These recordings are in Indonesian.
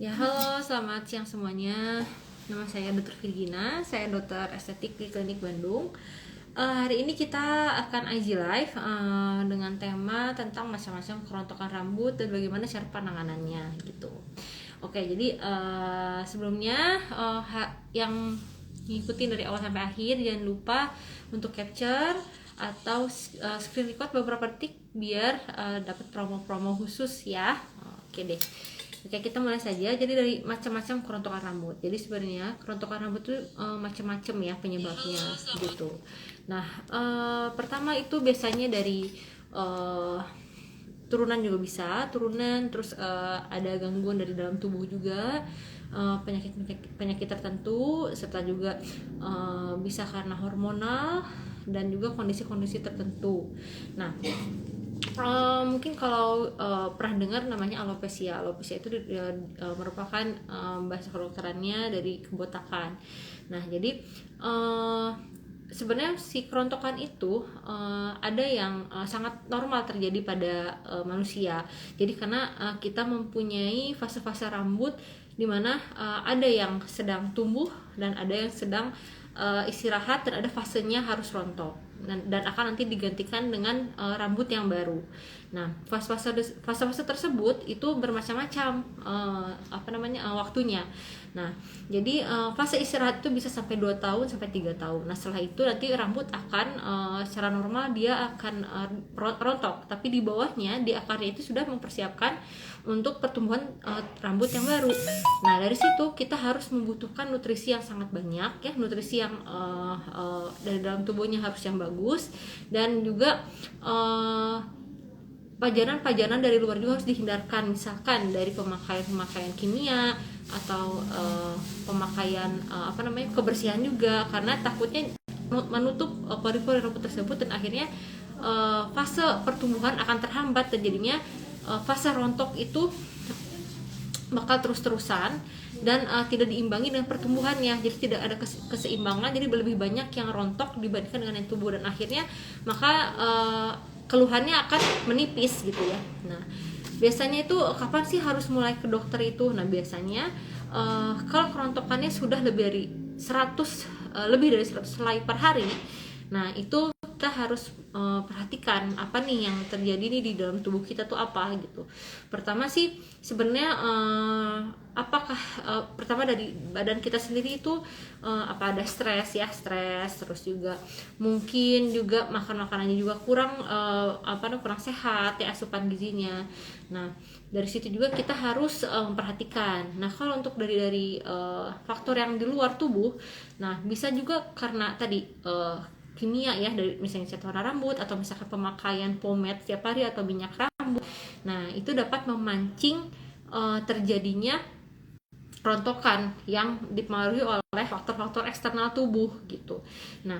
Ya, halo, selamat siang semuanya. Nama saya Dr. Virgina, saya dokter estetik di Klinik Bandung. Hari ini kita akan IG Live dengan tema tentang macam-macam kerontokan rambut dan bagaimana cara penanganannya gitu. Oke, jadi sebelumnya yang ngikutin dari awal sampai akhir jangan lupa untuk capture atau screen record beberapa detik biar dapat promo-promo khusus ya. Oke deh. Oke, kita mulai saja. Jadi dari macam-macam kerontokan rambut. Jadi sebenarnya kerontokan rambut itu macam-macam ya penyebabnya gitu. Nah, pertama itu biasanya dari turunan juga bisa, turunan terus ada gangguan dari dalam tubuh juga, penyakit tertentu, serta juga bisa karena hormonal dan juga kondisi-kondisi tertentu. Nah, mungkin kalau pernah dengar namanya alopecia. Alopecia itu merupakan bahasa kedokterannya dari kebotakan. Nah, jadi sebenarnya si kerontokan itu ada yang sangat normal terjadi pada manusia. Jadi karena kita mempunyai fase-fase rambut di mana ada yang sedang tumbuh dan ada yang sedang istirahat dan ada fasenya harus rontok dan akan nanti digantikan dengan rambut yang baru. Nah, fase-fase tersebut itu bermacam-macam waktunya. Nah, jadi fase istirahat itu bisa sampai 2 tahun sampai 3 tahun. Nah, setelah itu nanti rambut akan secara normal dia akan rontok, tapi di bawahnya di akarnya itu sudah mempersiapkan untuk pertumbuhan rambut yang baru. Nah, dari situ kita harus membutuhkan nutrisi yang sangat banyak ya, nutrisi yang dari dalam tubuhnya harus yang bagus, dan juga pajanan-pajanan dari luar juga harus dihindarkan, misalkan dari pemakaian kimia atau pemakaian kebersihan juga, karena takutnya menutup pori-pori rambut tersebut dan akhirnya fase pertumbuhan akan terhambat dan jadinya fase rontok itu bakal terus-terusan dan tidak diimbangi dengan pertumbuhannya, jadi tidak ada keseimbangan, jadi lebih banyak yang rontok dibandingkan dengan yang tumbuh dan akhirnya maka keluhannya akan menipis gitu ya. Nah, biasanya itu kapan sih harus mulai ke dokter itu? Nah, biasanya kalau kerontokannya sudah lebih dari 100 helai per hari, nah itu kita harus perhatikan apa nih yang terjadi nih di dalam tubuh kita tuh apa gitu. Pertama sih sebenarnya apakah pertama dari badan kita sendiri itu apa ada stres, terus juga mungkin juga makanannya juga kurang kurang sehat ya, asupan gizinya. Nah, dari situ juga kita harus memperhatikan. Nah, kalau untuk dari faktor yang di luar tubuh, nah bisa juga karena tadi kimia ya, dari misalnya cat warna rambut atau misalkan pemakaian pomade setiap hari atau minyak rambut. Nah, itu dapat memancing terjadinya rontokan yang dipengaruhi oleh faktor-faktor eksternal tubuh gitu. Nah,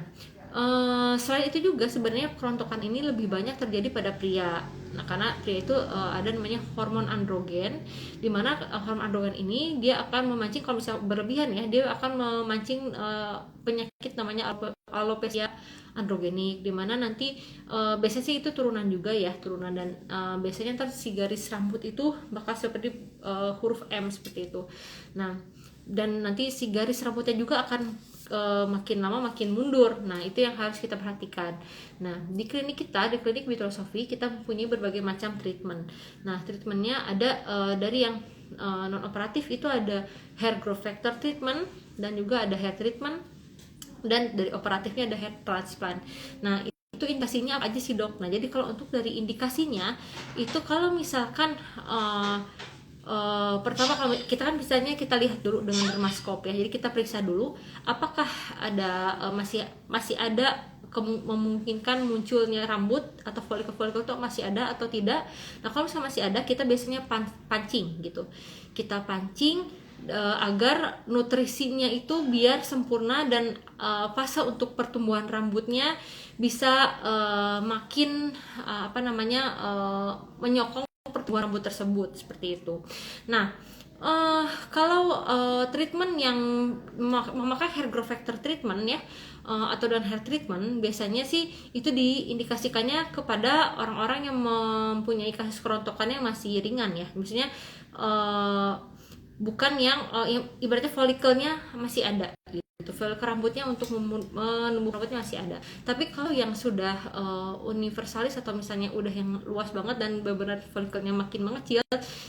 selain itu juga sebenarnya kerontokan ini lebih banyak terjadi pada pria. Nah, karena pria itu ada namanya hormon androgen, di mana hormon androgen ini dia akan memancing, kalau bisa berlebihan ya, dia akan memancing penyakit namanya alopecia androgenik, di mana nanti biasanya sih itu turunan juga ya, dan biasanya ntar si garis rambut itu bakal seperti huruf M seperti itu. Nah, dan nanti si garis rambutnya juga akan makin lama makin mundur. Nah, itu yang harus kita perhatikan. Nah, di klinik kita, di klinik Vitrosofi, kita mempunyai berbagai macam treatment. Nah, treatmentnya ada dari yang non operatif itu ada hair growth factor treatment, dan juga ada hair treatment, dan dari operatifnya ada hair transplant. Nah, itu indikasinya apa aja sih, Dok? Nah, jadi kalau untuk dari indikasinya itu kalau misalkan pertama, kalau kita kan misalnya kita lihat dulu dengan dermaskop ya, jadi kita periksa dulu apakah ada masih ada memungkinkan munculnya rambut atau folikel-folikel itu masih ada atau tidak. Nah, kalau misalnya masih ada, kita biasanya pancing gitu, kita pancing agar nutrisinya itu biar sempurna dan fase untuk pertumbuhan rambutnya bisa makin menyokong pertumbuhan rambut tersebut seperti itu. Nah, kalau treatment yang memakai hair growth factor treatment ya, atau dan hair treatment, biasanya sih itu diindikasikannya kepada orang-orang yang mempunyai kasus kerontokan yang masih ringan ya, misalnya bukan yang ibaratnya folikelnya masih ada gitu. Folikel rambutnya untuk menumbuh rambutnya masih ada. Tapi kalau yang sudah universalis atau misalnya udah yang luas banget dan benar-benar folikelnya makin mengecil,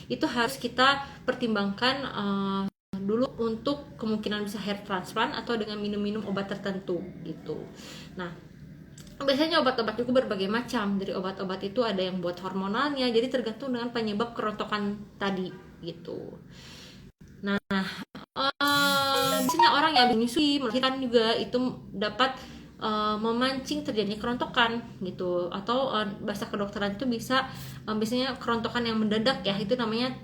itu harus kita pertimbangkan dulu untuk kemungkinan bisa hair transplant atau dengan minum-minum obat tertentu gitu. Nah, biasanya obat-obat juga berbagai macam. Dari obat-obat itu ada yang buat hormonalnya, jadi tergantung dengan penyebab kerontokan tadi gitu. Nah, biasanya orang yang menyusui, melahirkan juga itu dapat memancing terjadinya kerontokan gitu, atau bahasa kedokteran itu bisa biasanya kerontokan yang mendadak ya, itu namanya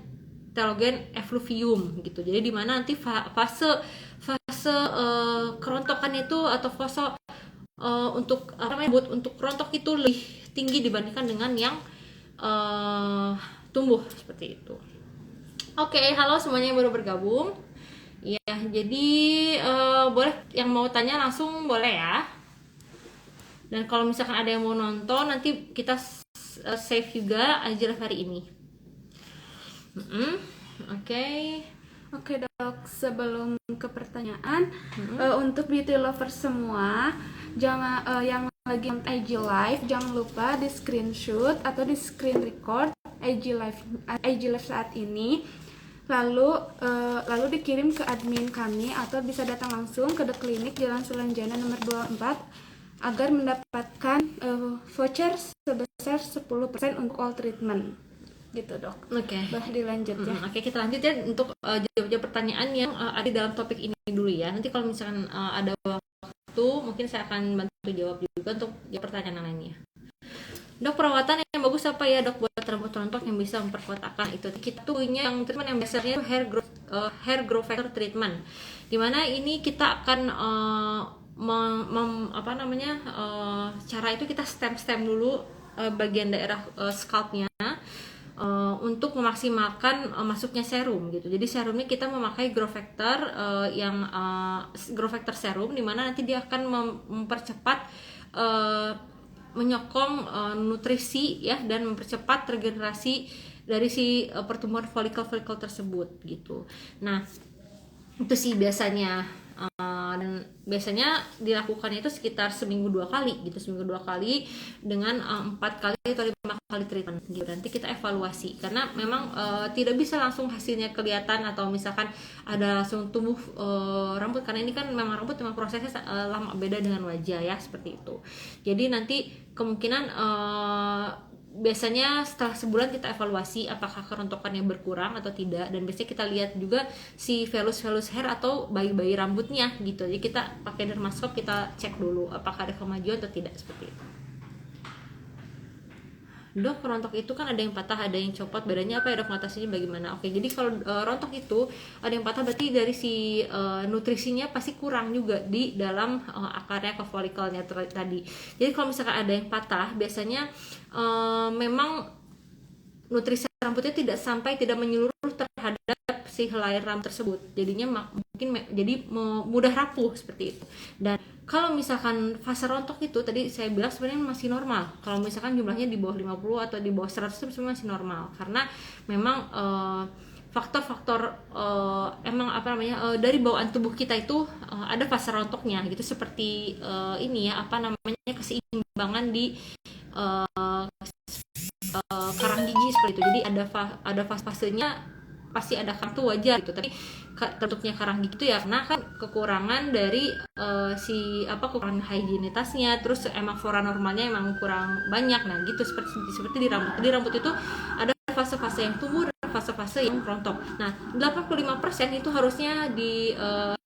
telogen effluvium gitu. Jadi di mana nanti fase kerontokan itu atau fase untuk untuk rontok itu lebih tinggi dibandingkan dengan yang tumbuh seperti itu. Oke, halo semuanya yang baru bergabung. Ya, jadi boleh yang mau tanya langsung boleh ya. Dan kalau misalkan ada yang mau nonton, nanti kita save juga aja hari ini. Oke dok, sebelum ke pertanyaan, untuk beauty lovers semua, jangan yang lagi IG live, jangan lupa di screenshot atau di screen record IG live saat ini, lalu dikirim ke admin kami atau bisa datang langsung ke The Clinic Jalan Sulanjana nomor 24 agar mendapatkan voucher sebesar 10% untuk all treatment. Gitu dok. Oke. Bah dilanjut ya. Oke, kita lanjut ya untuk jawab pertanyaan yang ada dalam topik ini dulu ya. Nanti kalau misalkan ada waktu, mungkin saya akan bantu jawab juga untuk pertanyaan lainnya. Dok, perawatan yang bagus apa ya dok buat rambut rontok yang bisa memperkuat akar itu? Kita punya yang treatment yang biasanya hair growth factor treatment. Dimana ini kita akan cara itu kita stem dulu bagian daerah scalpnya untuk memaksimalkan masuknya serum gitu. Jadi serumnya kita memakai growth factor growth factor serum, dimana nanti dia akan mempercepat menyokong nutrisi ya, dan mempercepat regenerasi dari si pertumbuhan folikel tersebut gitu. Nah, itu sih biasanya dan biasanya dilakukannya itu sekitar seminggu 2 kali gitu, dengan 4 kali atau 5 kali treatment gitu. Nanti kita evaluasi karena memang tidak bisa langsung hasilnya kelihatan atau misalkan ada langsung tumbuh rambut, karena ini kan memang rambut memang prosesnya lama, beda dengan wajah ya, seperti itu. Jadi nanti kemungkinan biasanya setelah sebulan kita evaluasi apakah kerontokannya berkurang atau tidak, dan biasanya kita lihat juga si velus hair atau bayi rambutnya gitu. Jadi kita pakai dermaskop, kita cek dulu apakah ada kemajuan atau tidak, seperti itu. Dok, rontok itu kan ada yang patah, ada yang copot, bedanya apa ya dok, mengatasinya bagaimana? Oke, jadi kalau rontok itu ada yang patah, berarti dari si nutrisinya pasti kurang juga di dalam akarnya ke folikelnya tadi. Jadi kalau misalkan ada yang patah, biasanya memang nutrisi rambutnya tidak menyeluruh terhadap si helai rambut tersebut, jadinya mungkin jadi mudah rapuh seperti itu. Dan kalau misalkan fase rontok itu tadi saya bilang sebenarnya masih normal. Kalau misalkan jumlahnya di bawah 50 atau di bawah 100 itu sebenarnya masih normal, karena memang faktor-faktor dari bawaan tubuh kita itu ada fase rontoknya gitu, seperti keseimbangan di karang gigi seperti itu. Jadi ada fase-fasenya, pasti ada karang tuh wajar gitu, tapi terbentuknya karang gigi itu ya karena kan kekurangan dari kekurangan higienitasnya, terus emang flora normalnya emang kurang banyak. Nah gitu, seperti di rambut. Di rambut itu ada fase-fase yang tumbuh dan fase-fase yang rontok. Nah 85% itu harusnya di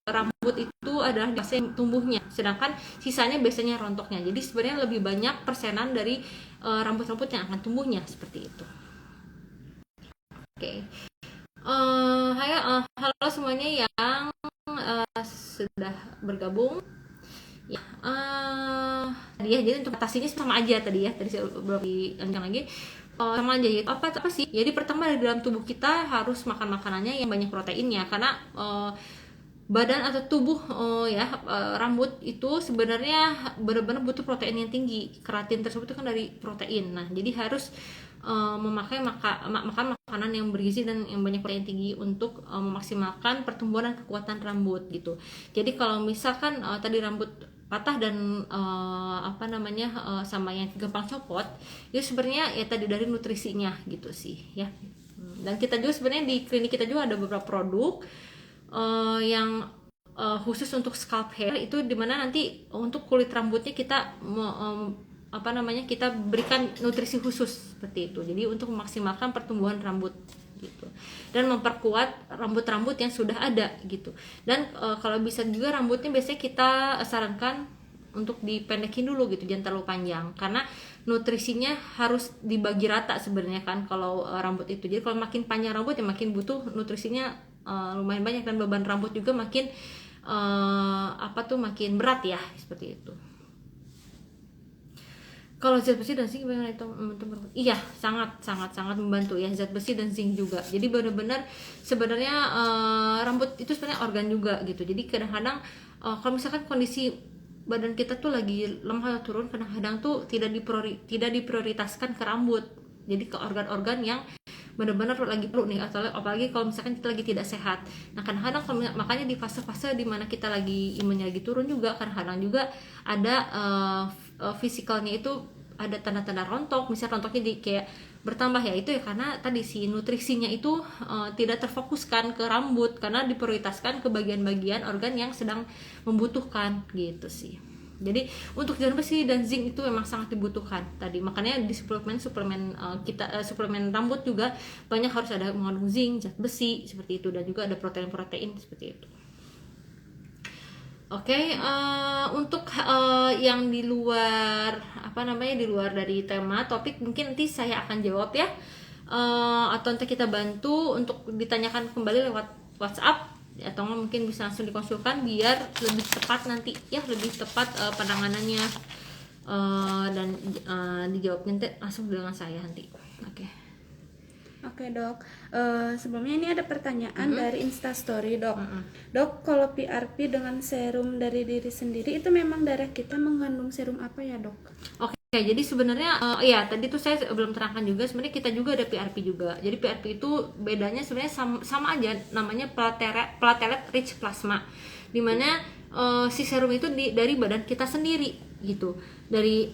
rambut itu adalah fase yang tumbuhnya, sedangkan sisanya biasanya rontoknya. Jadi sebenarnya lebih banyak persenan dari rambut-rambut yang akan tumbuhnya, seperti itu. Oke. Halo semuanya yang sudah bergabung. Ya, jadi untuk atasinya sama aja tadi saya belum dilanjutkan lagi. Sama aja, yaitu apa sih? Jadi pertama, di dalam tubuh kita harus makan makanannya yang banyak proteinnya, karena badan atau tubuh rambut itu sebenarnya benar-benar butuh protein yang tinggi. Keratin tersebut itu kan dari protein. Nah, jadi harus memakai makan makanan yang bergizi dan yang banyak protein tinggi untuk memaksimalkan pertumbuhan dan kekuatan rambut gitu. Jadi kalau misalkan tadi rambut patah dan sama yang gampang copot, itu sebenarnya ya tadi dari nutrisinya gitu sih ya. Dan kita juga sebenarnya di klinik kita juga ada beberapa produk yang khusus untuk scalp hair, itu dimana nanti untuk kulit rambutnya kita kita berikan nutrisi khusus seperti itu. Jadi untuk memaksimalkan pertumbuhan rambut gitu dan memperkuat rambut-rambut yang sudah ada gitu. Dan kalau bisa juga rambutnya biasanya kita sarankan untuk dipendekin dulu gitu, jangan terlalu panjang karena nutrisinya harus dibagi rata sebenarnya kan kalau rambut itu. Jadi kalau makin panjang rambut ya makin butuh nutrisinya lumayan banyak, dan beban rambut juga makin makin berat ya, seperti itu. Kalau zat besi dan zinc bagaimana itu membantu? Iya, sangat membantu ya, zat besi dan zinc juga. Jadi benar-benar sebenarnya rambut itu sebenarnya organ juga gitu. Jadi kadang-kadang kalau misalkan kondisi badan kita tuh lagi lemah atau turun, kadang-kadang tuh tidak diprioritaskan ke rambut. Jadi ke organ-organ yang benar-benar lagi perlu nih, atau apalagi kalau misalkan kita lagi tidak sehat. Nah, kadang-kadang makanya di fase-fase dimana kita lagi imunnya lagi turun juga, kadang-kadang juga ada fisikalnya itu ada tanda-tanda rontok. Misalnya rontoknya di kayak bertambah ya, itu ya karena tadi si nutrisinya itu tidak terfokuskan ke rambut karena diprioritaskan ke bagian-bagian organ yang sedang membutuhkan gitu sih. Jadi untuk zat besi dan zinc itu memang sangat dibutuhkan tadi, makanya di suplemen suplemen rambut juga banyak harus ada mengandung zinc, zat besi seperti itu, dan juga ada protein seperti itu. Oke, untuk yang di luar di luar dari tema topik, mungkin nanti saya akan jawab ya, atau nanti kita bantu untuk ditanyakan kembali lewat WhatsApp, atau mungkin bisa langsung dikonsulkan biar lebih tepat nanti ya, lebih tepat penanganannya dan dijawab nanti langsung dengan saya nanti. Oke dok, sebelumnya ini ada pertanyaan dari Instastory dok. Dok, kalau PRP dengan serum dari diri sendiri itu memang darah kita mengandung serum apa ya dok? Oke, jadi sebenarnya tadi tuh saya belum terangkan juga, sebenarnya kita juga ada PRP juga. Jadi PRP itu bedanya sebenarnya sama aja, namanya platelet rich plasma, dimana si serum itu dari badan kita sendiri gitu, dari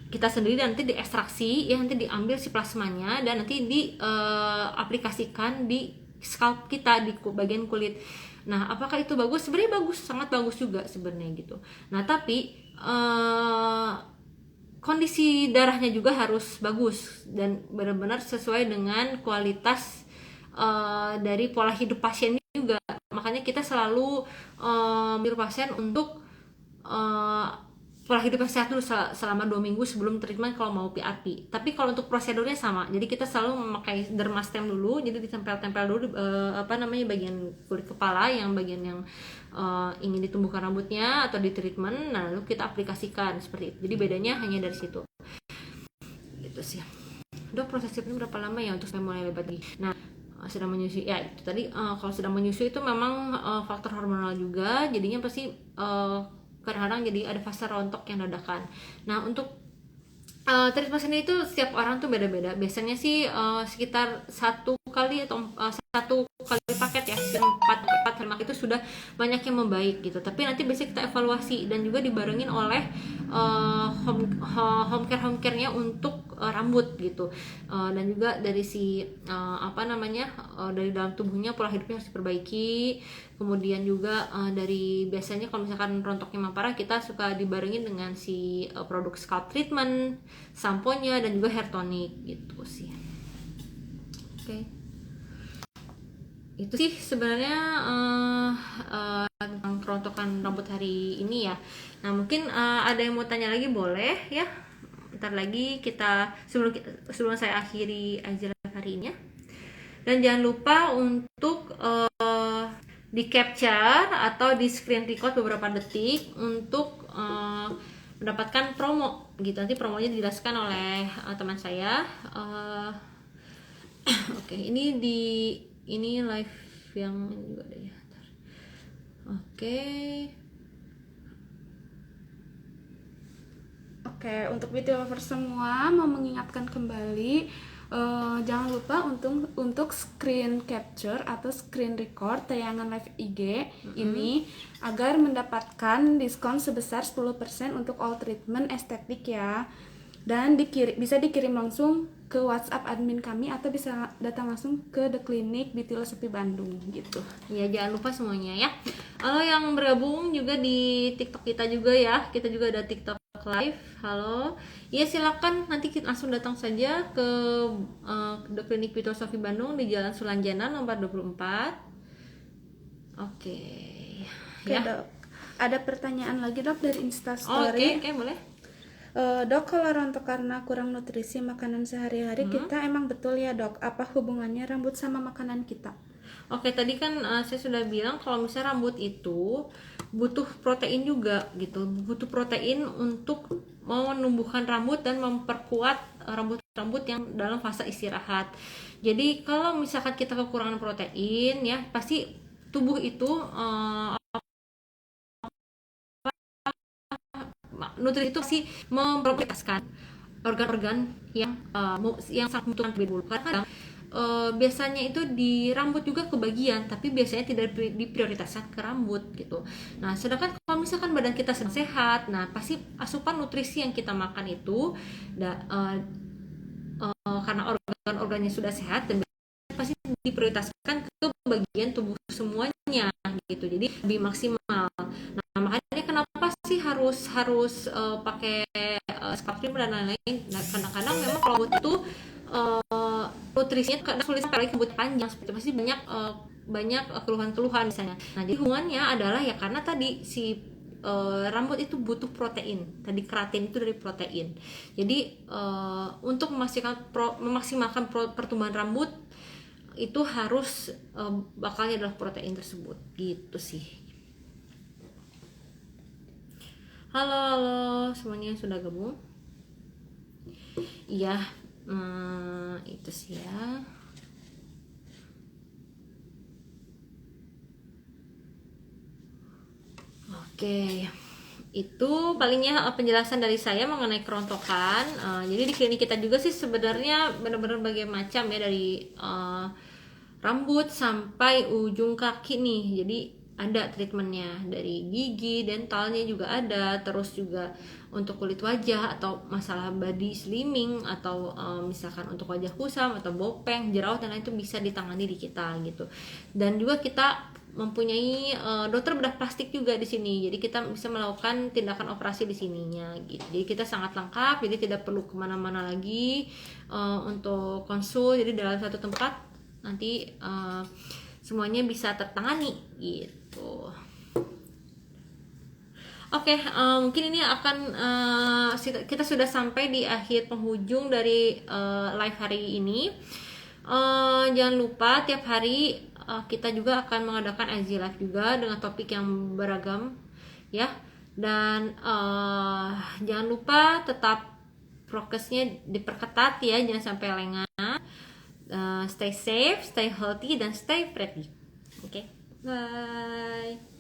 kita sendiri, dan nanti diekstraksi ya, nanti diambil si plasmanya dan nanti diaplikasikan di scalp kita, di bagian kulit. Nah, apakah itu bagus? Sebenarnya bagus, sangat bagus juga sebenarnya gitu. Nah, tapi kondisi darahnya juga harus bagus dan benar-benar sesuai dengan kualitas dari pola hidup pasien juga. Makanya kita selalu menyuruh pasien untuk pola hidup yang sehat dulu selama 2 minggu sebelum treatment kalau mau PRP. Tapi kalau untuk prosedurnya sama, jadi kita selalu memakai dermastem dulu, jadi ditempel-tempel dulu bagian kulit kepala, yang bagian yang ingin ditumbuhkan rambutnya atau di treatment. Nah, lalu kita aplikasikan seperti itu. Jadi bedanya hanya dari situ. Gitu sih. Dok, proses treatment berapa lama ya untuk mulai lebat gigi? Nah, sedang menyusui ya, itu tadi kalau sedang menyusui itu memang faktor hormonal juga, jadinya pasti kadang-kadang jadi ada fase rontok yang dadakan. Nah, untuk treatment sendiri itu setiap orang tuh beda-beda. Biasanya sih sekitar 1 kali atau 1 kali paket ya, 4 itu sudah banyak yang membaik gitu. Tapi nanti biasanya kita evaluasi dan juga dibarengin oleh home care-nya untuk rambut gitu, dan juga dari si dari dalam tubuhnya pola hidupnya harus diperbaiki. Kemudian juga dari biasanya kalau misalkan rontoknya memang parah, kita suka dibarengin dengan si produk scalp treatment, samponya, dan juga hair tonic gitu sih. Oke. Itu sih sebenarnya tentang kerontokan rambut hari ini ya. Nah, mungkin ada yang mau tanya lagi boleh ya. Ntar lagi kita sebelum saya akhiri aja hari ini ya. Dan jangan lupa untuk di capture atau di screen record beberapa detik untuk mendapatkan promo gitu. Nanti promonya dijelaskan oleh teman saya. Oke, ini live yang juga ada ya. Oke. Oke, untuk beauty lover semua mau mengingatkan kembali, jangan lupa untuk screen capture atau screen record tayangan live IG ini agar mendapatkan diskon sebesar 10% untuk all treatment estetik ya. Dan bisa dikirim langsung ke WhatsApp admin kami atau bisa datang langsung ke The Clinic Beauty Philosophy Bandung gitu. Ya, jangan lupa semuanya ya. Halo yang bergabung juga di TikTok kita juga ya. Kita juga ada TikTok live. Halo. Ya, silakan nanti kita langsung datang saja ke The Clinic Beauty Philosophy Bandung di Jalan Sulanjana nomor 24. Oke. Ya. Dok. Ada pertanyaan lagi dok dari Instastory. Oke, boleh. Dok, kalau rontok karena kurang nutrisi makanan sehari-hari kita emang betul ya dok? Apa hubungannya rambut sama makanan kita? Oke, tadi kan saya sudah bilang kalau misalnya rambut itu butuh protein juga gitu, butuh protein untuk menumbuhkan rambut dan memperkuat rambut-rambut yang dalam fase istirahat. Jadi kalau misalkan kita kekurangan protein ya, pasti tubuh itu nutrisi itu sih memprioritaskan organ-organ yang sangat membutuhkan terlebih dulu. Karena biasanya itu di rambut juga kebagian, tapi biasanya tidak diprioritaskan ke rambut gitu. Nah, sedangkan kalau misalkan badan kita sedang sehat, nah pasti asupan nutrisi yang kita makan itu karena organ-organnya sudah sehat dan pasti diprioritaskan ke bagian tubuh semuanya gitu. Jadi lebih maksimal. Nah, makanya kenapa sih harus pakai scalp cream dan lain-lain. Nah, kadang-kadang memang kalau rambut itu nutrisinya kadang sulit sampai lagi rambut panjang, seperti pasti banyak keluhan-keluhan misalnya. Nah, jadi hubungannya adalah ya karena tadi si rambut itu butuh protein. Tadi keratin itu dari protein. Jadi untuk memaksimalkan pertumbuhan rambut itu harus bakalnya adalah protein tersebut gitu sih. Halo semuanya yang sudah gabung. Iya, itu sih ya. Oke, itu palingnya penjelasan dari saya mengenai kerontokan. Jadi di klinik kita juga sih sebenarnya benar-benar berbagai macam ya, dari rambut sampai ujung kaki nih. Jadi ada treatmentnya, dari gigi, dentalnya juga ada, terus juga untuk kulit wajah atau masalah body slimming atau misalkan untuk wajah kusam atau bopeng, jerawat dan lain itu bisa ditangani di kita gitu. Dan juga kita mempunyai dokter bedah plastik juga di sini, jadi kita bisa melakukan tindakan operasi di sininya gitu. Jadi kita sangat lengkap, jadi tidak perlu kemana-mana lagi untuk konsul. Jadi dalam satu tempat nanti semuanya bisa tertangani gitu. Oke, mungkin ini akan kita sudah sampai di akhir penghujung dari live hari ini. Jangan lupa tiap hari kita juga akan mengadakan IG Live juga dengan topik yang beragam ya. Dan jangan lupa tetap prokesnya diperketat ya, jangan sampai lengah. Stay safe, stay healthy, dan stay pretty. Oke, bye.